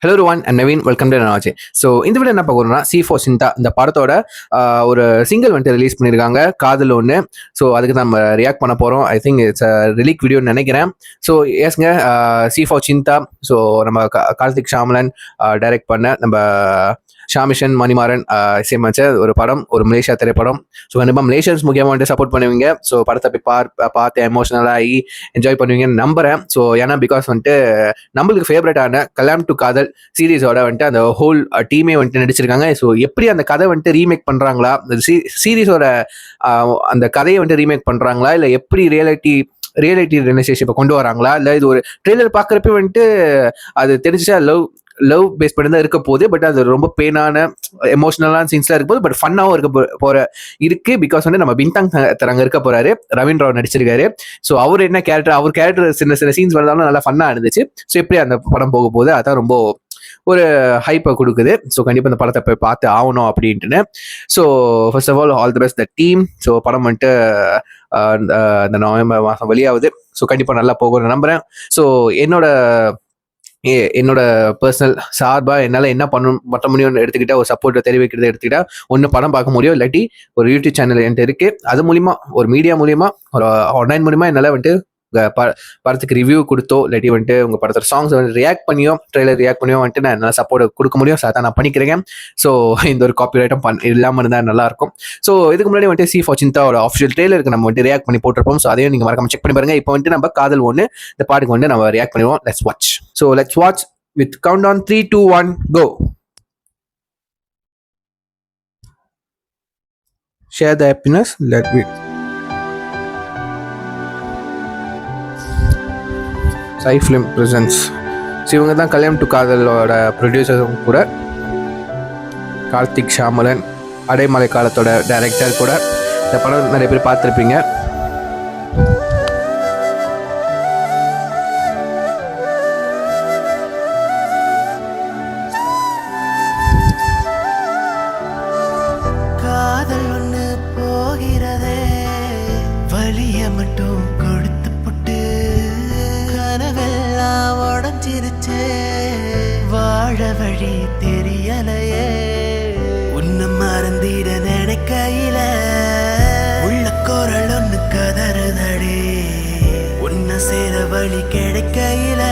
Hello Ruwan and Naveen, welcome to நாஜே. So இந்த video என்ன பார்க்கணும்னா C4 சிந்தா இந்த படத்தோட ஒரு சிங்கிள் வந்துட்டு ரிலீஸ் பண்ணியிருக்காங்க, காதல் ஒன்று. ஸோ அதுக்கு நம்ம ரியாக்ட் பண்ண போகிறோம். ஐ திங்க் இட்ஸ் ரிலீக் வீடியோன்னு நினைக்கிறேன். ஸோ எஸ்ங்க, C4 சிந்தா. ஸோ நம்ம கார்த்திக் ஷாமலன் டைரக்ட் பண்ண, நம்ம ஷாமிஷன் மணிமாறன் இசையமைச்ச ஒரு படம், ஒரு மலேசியா திரைப்படம். ஸோ கண்டிப்பாக மலேசியன்ஸ் முக்கியமாக வந்துட்டு சப்போர்ட் பண்ணுவீங்க. ஸோ படத்தை போய் பார்த்து எமோஷனலாக ஆகி என்ஜாய் பண்ணுவீங்கன்னு நம்புறேன். ஸோ ஏன்னா பிகாஸ் வந்துட்டு நம்மளுக்கு ஃபேவரட்டான கல்யாணம் டு காதல் சீரீஸோட வந்துட்டு அந்த ஹோல் டீமே வந்துட்டு நடிச்சிருக்காங்க. ஸோ எப்படி அந்த கதை வந்துட்டு ரீமேக் பண்ணுறாங்களா, அந்த சீரீஸோட அந்த கதையை வந்துட்டு ரீமேக் பண்ணுறாங்களா, இல்லை எப்படி ரியாலிட்டி ரிலேஷன்ஷிப்பை கொண்டு வராங்களா, இல்லை இது ஒரு ட்ரெய்லர் பார்க்குறப்ப வந்துட்டு அது தெரிஞ்சிச்சா லவ் பேஸ் பண்ணி தான் இருக்க போகுது. பட் அது ரொம்ப பெயினான எமோஷனலான சீன்ஸ்லாம் இருக்க போது. பட் ஃபன்னாகவும் இருக்கு. பிகாஸ் வந்து நம்ம பின்தாங் தரங்க இருக்க போறாரு, ரவீன் ராவ் நடிச்சிருக்காரு. ஸோ அவர் என்ன கேரக்டர், அவர் கேரக்டர் சின்ன சீன்ஸ் வரதாலும் நல்லா ஃபன்னா இருந்துச்சு. ஸோ எப்படி அந்த படம் போக போகுது, அதான் ரொம்ப ஒரு ஹைப்பை கொடுக்குது. ஸோ கண்டிப்பாக இந்த படத்தை போய் பார்த்து ஆகணும் அப்படின்ட்டுன்னு. So first of all the best the team. So படம் வந்துட்டு இந்த நவம்பர் மாதம் வெளியாகுது. ஸோ கண்டிப்பாக நல்லா போகும்னு நம்புறேன். ஸோ என்னோட பர்சனல் சார்பாக என்னால் என்ன பண்ண முடியும்னு எடுத்துக்கிட்டா, ஒரு சப்போர்ட்டை தெரிவிக்கிறத எடுத்துக்கிட்டா, ஒன்று படம் பார்க்க முடியும், இல்லாட்டி ஒரு யூடியூப் சேனல் என்கிட்ட இருக்கு. அது மூலிமா, ஒரு மீடியா மூலிமா, ஒரு ஆன்லைன் மூலிமா என்னால் வந்துட்டு படத்துக்கு ரிவ்யூ கொடுத்தோ, இல்லாட்டி வந்துட்டு உங்கள் படத்தோட சாங்ஸ் வந்து ரியாக்ட் பண்ணியோ, ட்ரெய்லர் ரியாக்ட் பண்ணியோ வந்துட்டு நான் என்னால் சப்போர்ட் கொடுக்க முடியும். ஸோ அதான் நான் பண்ணிக்கிறேன். ஸோ இந்த ஒரு காப்பி ரைட்டும் இல்லாமல் இருந்தால் நல்லாயிருக்கும். ஸோ இதுக்கு முன்னாடி வந்துட்டு C4 சிந்தாவோட ஆஃபிஷியல் ட்ரெய்லருக்கு நம்ம வந்துட்டு ரியாக்ட் பண்ணி போட்டிருப்போம். ஸோ அதையும் நீங்கள் மறக்காம செக் பண்ணி பாருங்க. இப்போ வந்துட்டு நம்ம காதல் ஒன்று இந்த பாட்டுக்கு வந்து நம்ம ரியாக்ட் பண்ணுவோம். Let's watch. So let's watch with countdown 3, 2, 1, go. Share the happiness. Let me. Sai Film presents. இவங்க தான் கல்யாணம் டு காதலோட ப்ரொடியூசரும் கூட, கார்த்திக் ஷாமலன் அடைமலை காலத்தோட டைரக்டர் கூட. இந்த படம் நிறைய பேர் பார்த்துருப்பீங்க. மட்டும் கொடுத்து புட்டு கனவெல்லாம் உடஞ்சிருச்சு, வாழ வழி தெரியலையே, உன்னை மறந்திட நினைக்கையில உள்ள குரல் ஒண்ணு கதறுதடி, உன்னை சேர வழி கிடைக்கையில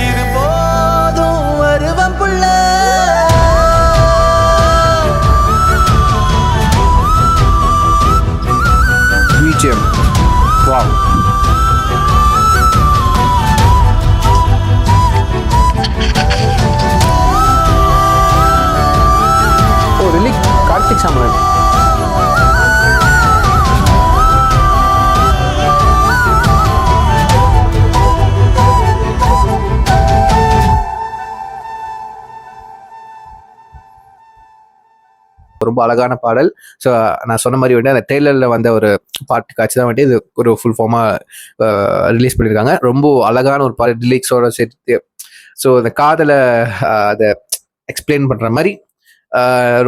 இது போதும் வருவம் புள்ள. Wow. Oh, really? Karthik Samaran. ரொம்ப அழகான பாடல். ஸோ நான் சொன்ன மாதிரி வந்து அந்த ட்ரெய்லரில் வந்த ஒரு பாட்டு காட்சி தான் வந்துட்டு இது ஒரு ஃபுல் ஃபார்மாக ரிலீஸ் பண்ணியிருக்காங்க. ரொம்ப அழகான ஒரு பாட்டு லிரிக்ஸோட சேர்த்து. ஸோ அந்த காதலை அதை எக்ஸ்பிளைன் பண்ணுற மாதிரி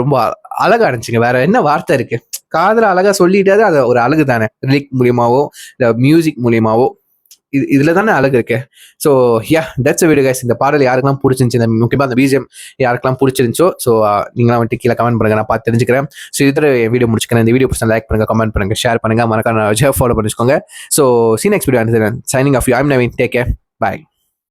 ரொம்ப அழகாக இருந்துச்சுங்க. வேற என்ன வார்த்தை இருக்கு, காதலை அழகாக சொல்லிட்டாது அது ஒரு அழகு தானே. லிரிக் மூலியமாவோ இல்லை மியூசிக் மூலியமாவோ இதுல தானே அழகு இருக்கு. So that's video guys. இந்த பாடல் யாருக்கெல்லாம் பிடிச்சிருந்துச்சு, இந்த முக்கியமாக அந்த பிஜிஎம் யாருக்கெல்லாம் பிடிச்சிருந்துச்சோ, ஸோ நீங்களாம் வந்துட்டு கீழே கமெண்ட் பண்ணுங்க, நான் பார்த்து தெரிஞ்சுக்கிறேன். ஸோ இதில் வீடியோ முடிச்சுக்கிறேன். இந்த வீடியோ பிடிச்சா லைக் பண்ணுங்க, கமெண்ட் பண்ணுங்க, ஷேர் பண்ணுங்க, மறக்காம ஃபாலோ பண்ணிச்சுக்கோங்க. So see next video. Signing off. I'm Naveen. Take care. Bye.